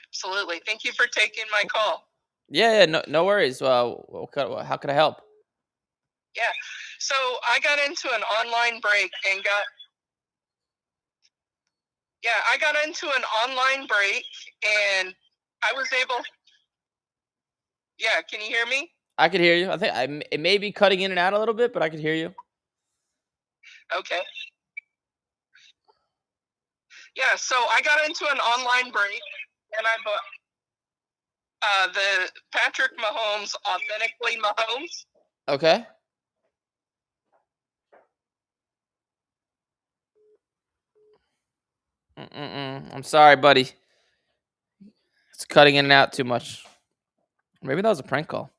Absolutely. Thank you for taking my call. Yeah, no worries. How could I help? Yeah. So I got into an online break and I was able. Yeah, can you hear me? I could hear you. I think it may be cutting in and out a little bit, but I could hear you. Okay. Yeah, so I got into an online break and I bought the Patrick Mahomes Authentically Mahomes. Okay. I'm sorry, buddy. It's cutting in and out too much. Maybe that was a prank call.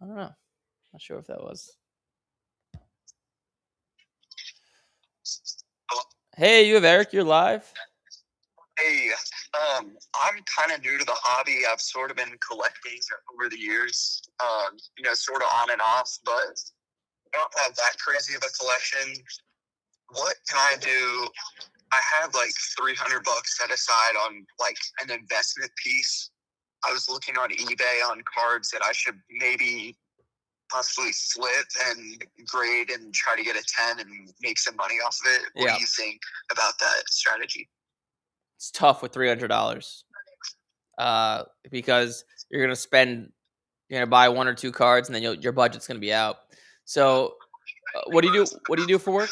I don't know. Not sure if that was. Hey, you have Eric. You're live. Hey, I'm kind of new to the hobby. I've sort of been collecting over the years, sort of on and off, but I don't have that crazy of a collection. What can I do? I have like $300 set aside on like an investment piece. I was looking on eBay on cards that I should maybe possibly flip and grade and try to get a 10 and make some money off of it. What do you think about that strategy? It's tough with $300 because you're gonna buy one or two cards, and then your budget's gonna be out. So, what do you do? What do you do for work?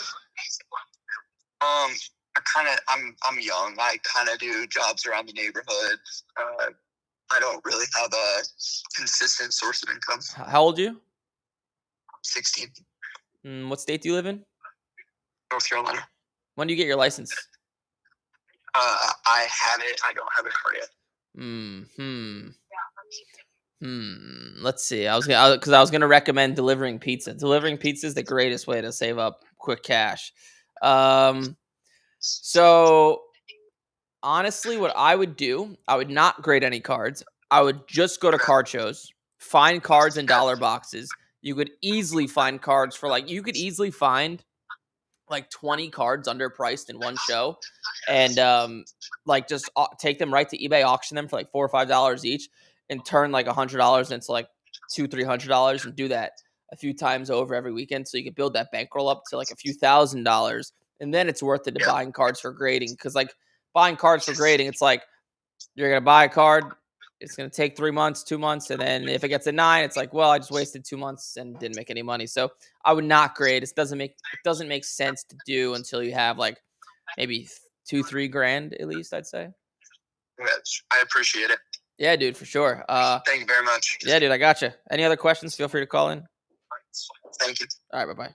I'm young. I kind of do jobs around the neighborhood. I don't really have a consistent source of income. How old are you? 16. What state do you live in? North Carolina. When do you get your license? I have it. I don't have it for yet. Let's see. I was gonna recommend delivering pizza. Delivering pizza is the greatest way to save up quick cash. So honestly, what I would do, I would not grade any cards. I would just go to card shows, find cards in dollar boxes. You could easily find cards for you could easily find like 20 cards underpriced in one show, and just take them right to eBay, auction them for like $4 or $5 each, and turn like $100 into like $200-$300, and do that a few times over every weekend, so you can build that bankroll up to like a few $1,000s, and then it's worth it to buying cards for grading. Because like buying cards for grading, it's like you're gonna buy a card, it's gonna take 3 months, 2 months, and then if it gets a 9, it's like, well, I just wasted 2 months and didn't make any money. So I would not grade. It doesn't make sense to do until you have like maybe $2-3 grand at least, I'd say. I appreciate it. Yeah, dude, for sure. Thank you very much. Yeah, dude, I got you. Any other questions? Feel free to call in. Thank you. All right, bye-bye.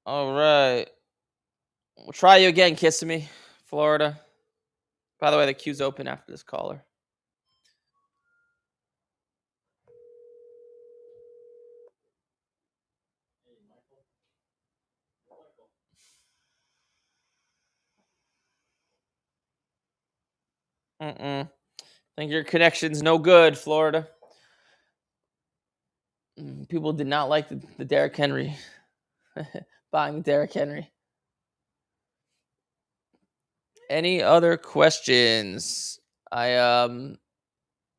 All right. We'll try you again, Kissimmee, Florida. By the way, the queue's open after this caller. I think your connection's no good, Florida. People did not like the Derrick Henry. Buying the Derrick Henry. Any other questions? I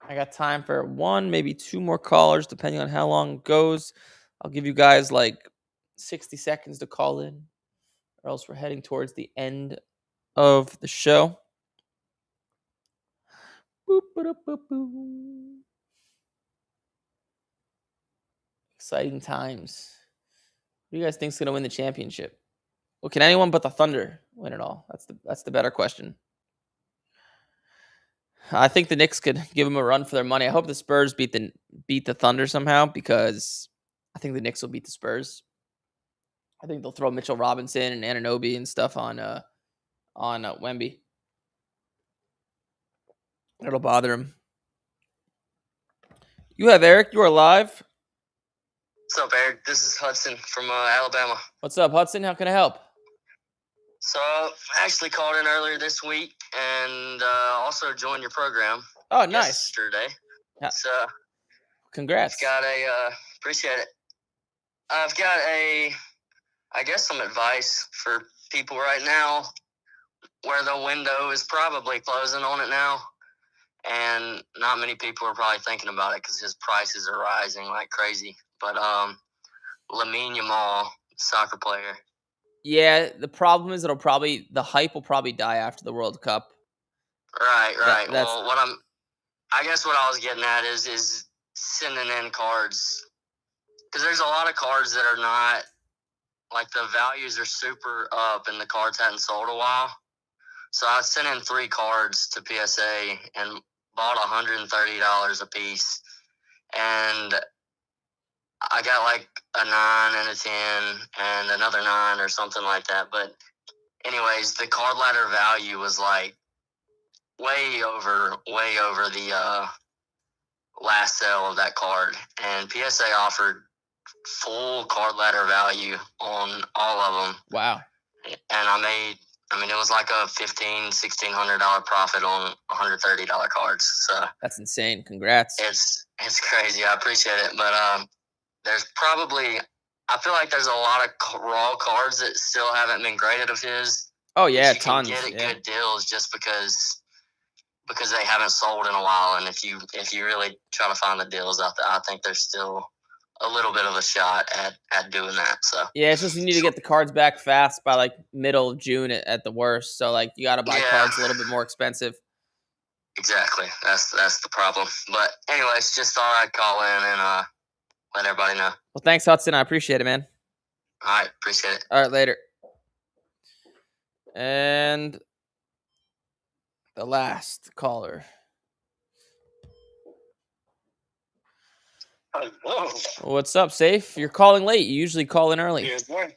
got time for one, maybe two more callers, depending on how long it goes. I'll give you guys like 60 seconds to call in, or else we're heading towards the end of the show. Boop, boop, boop, boop. Exciting times. Who do you guys think's gonna win the championship? Well, can anyone but the Thunder win it all? That's the better question. I think the Knicks could give them a run for their money. I hope the Spurs beat the Thunder somehow, because I think the Knicks will beat the Spurs. I think they'll throw Mitchell Robinson and Anunoby and stuff on Wemby. It'll bother him. You have Eric. You are live. What's up, Eric? This is Hudson from Alabama. What's up, Hudson? How can I help? So I actually called in earlier this week and also joined your program. Oh, nice. Yesterday. Yeah. So Congrats. Appreciate it. I've got some advice for people right now where the window is probably closing on it now. And not many people are probably thinking about it because his prices are rising like crazy. But Lamine Yamal, soccer player. Yeah, the problem is the hype will probably die after the World Cup. Right. Well, what I was getting at is sending in cards, because there's a lot of cards that are not, like, the values are super up and the cards hadn't sold a while. So I sent in 3 cards to PSA and bought $130 a piece, and I got like a 9 and a 10 and another 9 or something like that. But anyways, the card ladder value was like way over the last sale of that card, and PSA offered full card ladder value on all of them. Wow. And it was like a $1,500-$1,600 profit on $130 cards. So that's insane. Congrats. It's crazy. I appreciate it. But I feel like there's a lot of raw cards that still haven't been graded of his. Oh yeah, you tons. Can get at good deals just because they haven't sold in a while. And if you really try to find the deals out there, I think there's still a little bit of a shot at doing that. So yeah, it's just you need to get the cards back fast by like middle of June at the worst. So like you got to buy cards a little bit more expensive. Exactly. That's the problem. But anyways, just thought I'd call in and let everybody know. Well, thanks, Hudson. I appreciate it, man. All right, appreciate it. All right, later. And the last caller. Hello. What's up, Safe? You're calling late. You usually call in early. Good morning.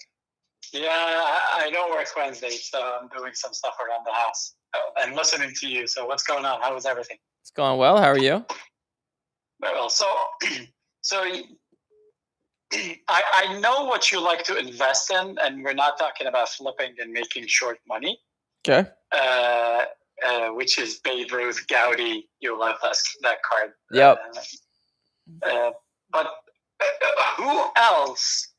Yeah, I don't work Wednesdays, so I'm doing some stuff around the house and listening to you. So what's going on? How is everything? It's going well. How are you? Very well. So I know what you like to invest in, and we're not talking about flipping and making short money. Okay. Which is Babe Ruth, Gaudy. You love that card. Yep. But who else?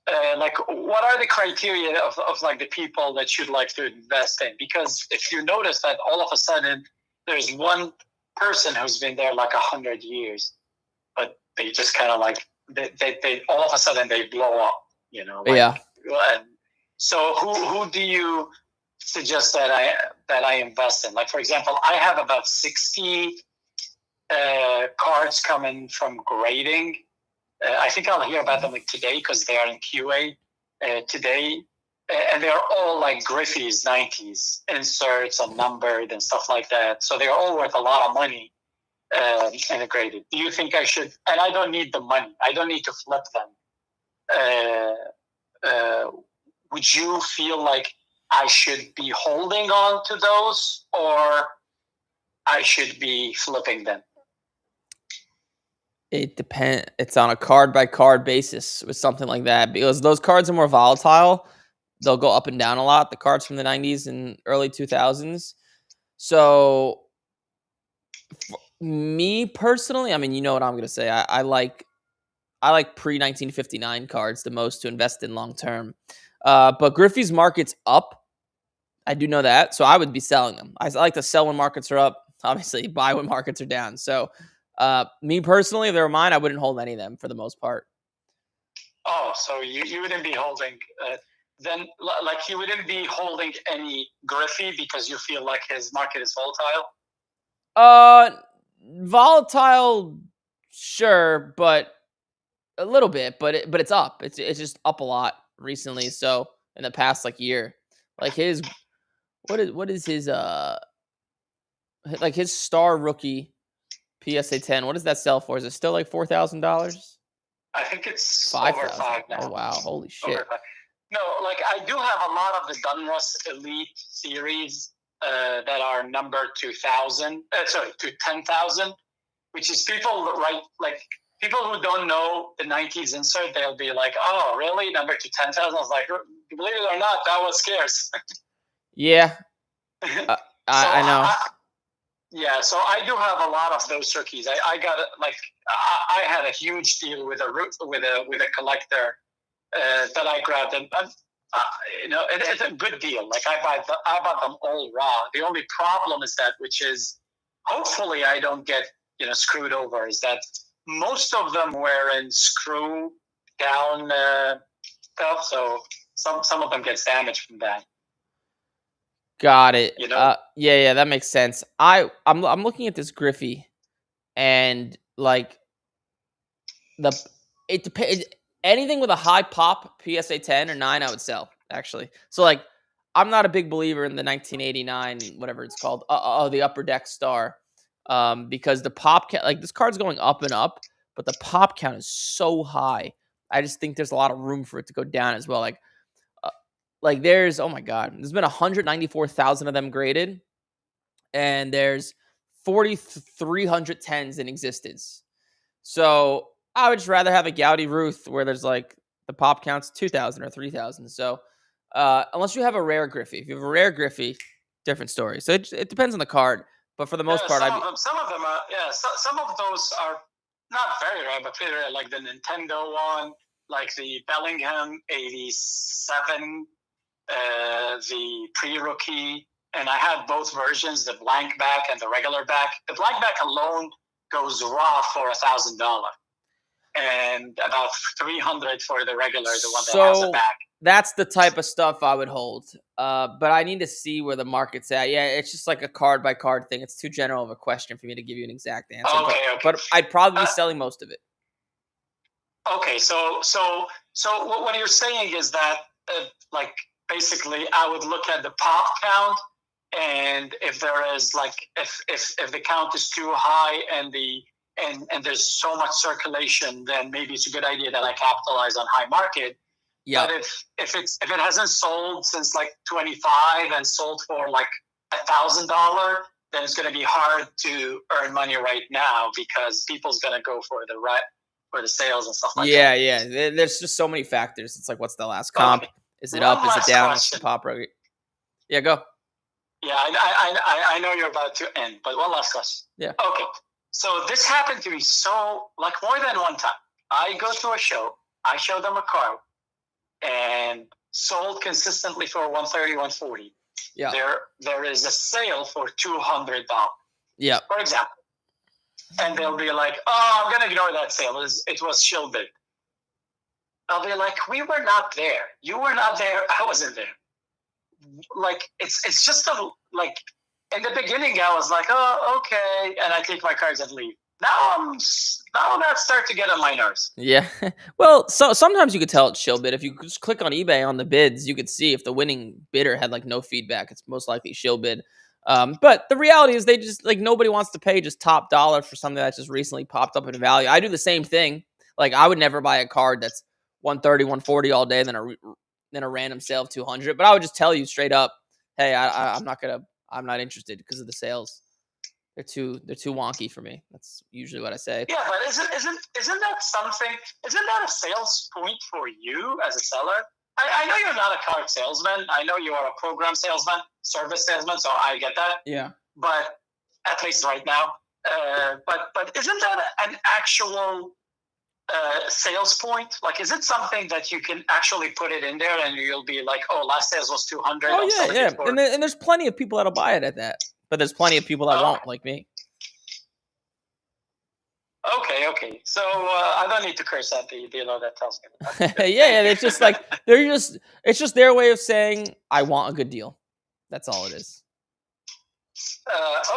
What are the criteria of like the people that you'd like to invest in? Because if you notice that all of a sudden there's one person who's been there like 100 years, but they just kind of like they all of a sudden they blow up, you know? Yeah. And so who do you suggest that I invest in? Like, for example, I have about 60 cards coming from grading. I think I'll hear about them today because they are in QA today. and they're all like Griffey's 90s inserts and numbered and stuff like that. So they're all worth a lot of money integrated. Do you think I should? And I don't need the money. I don't need to flip them. Would you feel like I should be holding on to those, or I should be flipping them? It depends. It's on a card by card basis with something like that, because those cards are more volatile. They'll go up and down a lot. The cards from the 90s and early 2000s. So, me personally, I mean, you know what I'm going to say. I like pre-1959 cards the most to invest in long term. But Griffey's market's up. I do know that. So I would be selling them. I like to sell when markets are up. Obviously, buy when markets are down. So me personally, if they were mine, I wouldn't hold any of them for the most part. Oh, so you wouldn't be holding then, like you wouldn't be holding any Griffey because you feel like his market is volatile? Volatile, sure, but a little bit, but it's up. It's just up a lot recently. So in the past year, like his what is his like his star rookie PSA 10? What does that sell for? Is it still like $4,000? I think it's $5,000 over 5 now. Oh wow, holy shit! No, like I do have a lot of the Donruss Elite series that are numbered to 10,000, which is people who don't know the 90s insert. They'll be like, "Oh, really? Number to 10,000?" I was like, "Believe it or not, that was scarce." Yeah, I know. So I do have a lot of those rookies. I got I had a huge deal with a collector that I grabbed, and it's a good deal. Like I bought them all raw. The only problem is that, which is hopefully I don't get screwed over, is that most of them were in screw down stuff. So some of them gets damaged from that. Got it. Yeah, that makes sense. I'm looking at this Griffey, and it depends. Anything with a high pop PSA 10 or 9, I would sell, actually. So I'm not a big believer in the 1989 whatever it's called, the Upper Deck Star, because the pop count, this card's going up and up, but the pop count is so high. I just think there's a lot of room for it to go down as well. There's, oh my God, there's been 194,000 of them graded, and there's 4,300 10s in existence. So I would just rather have a Goudy Ruth where there's the pop count's 2,000 or 3,000. So unless you have a rare Griffey, if you have a rare Griffey, different story. So it depends on the card, but for the most part, some of them are some of those are not very rare, but pretty rare, like the Nintendo one, like the Bellingham 87. The pre-rookie, and I had both versions, the blank back and the regular back. The blank back alone goes raw for $1,000, and about 300 for the regular, the one that has a back. That's the type of stuff I would hold. But I need to see where the market's at. Yeah, it's just like a card by card thing. It's too general of a question for me to give you an exact answer. Okay. But I'd probably be selling most of it. Okay, so what you're saying is that basically, I would look at the pop count, and if there is if the count is too high and there's so much circulation, then maybe it's a good idea that I capitalize on high market. Yeah. But if it hasn't sold since 25 and sold for $1,000, then it's going to be hard to earn money right now because people's going to go for the sales and stuff like that. Yeah. There's just so many factors. It's what's the last comp? Okay. Is it up? Is it down? What's the pop rate? Yeah, go. Yeah, I know you're about to end, but one last question. Yeah. Okay. So this happened to me more than one time. I go to a show, I show them a card, and sold consistently for $130, $140. Yeah. There is a sale for $200. Yeah. For example. And they'll be like, "Oh, I'm gonna ignore that sale. It was shielded." I'll be like, "We were not there. You were not there. I wasn't there." It's just in the beginning I was like, "Oh, okay," and I take my cards and leave. Now that's starting to get on my nerves. Yeah. Well, so sometimes you could tell it's shill bid. If you just click on eBay on the bids, you could see if the winning bidder had like no feedback. It's most likely shill bid. But the reality is they just like nobody wants to pay just top dollar for something that's just recently popped up in value. I do the same thing. Like I would never buy a card that's 130, 140 all day, then a random sale of 200. But I would just tell you straight up, hey, I'm not interested because of the sales. They're too wonky for me. That's usually what I say. Yeah, but isn't that something? Isn't that a sales point for you as a seller? I know you're not a card salesman. I know you are a program salesman, service salesman. So I get that. Yeah. But at least right now, but isn't that an actual sales point? Like, is it something that you can actually put it in there and you'll be like, oh, last sales was 200. Oh yeah. And there's plenty of people that'll buy it at that. But there's plenty of people that won't, like me. Okay. So I don't need to curse at the dealer that tells me. Yeah. It's just like it's just their way of saying I want a good deal. That's all it is.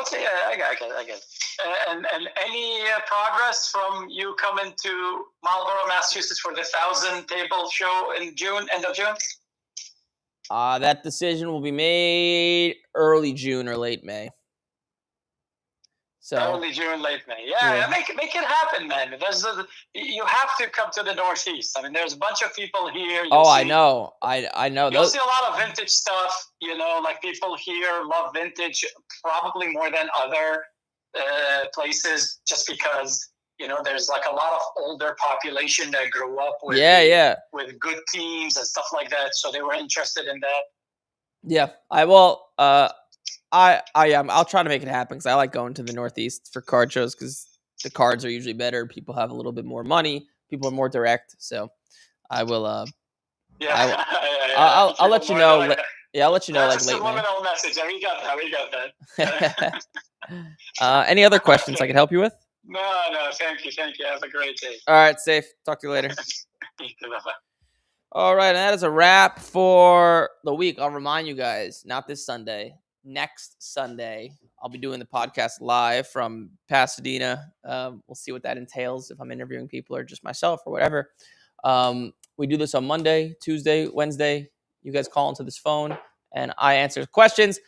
Okay, I get it. And any progress from you coming to Marlborough, Massachusetts for the 1,000 table show in June, end of June? That decision will be made early June or late May. So early June, late May. Yeah. Make it happen, man. You have to come to the Northeast. I mean, there's a bunch of people here. I know. I know. You'll see a lot of vintage stuff. Like people here love vintage probably more than other places, just because there's like a lot of older population that grew up with with good teams and stuff like that, so they were interested in that. Yeah, I will. I'll try to make it happen because I like going to the Northeast for card shows because the cards are usually better. People have a little bit more money. People are more direct. So I will. I'll let you know. I'll let you know like late. Subliminal message. We got that. Any other questions I can help you with? No, thank you. Have a great day. All right, safe. Talk to you later. All right, and that is a wrap for the week. I'll remind you guys, not this Sunday, next Sunday, I'll be doing the podcast live from Pasadena. We'll see what that entails, if I'm interviewing people or just myself or whatever. We do this on Monday, Tuesday, Wednesday. You guys call into this phone, and I answer questions.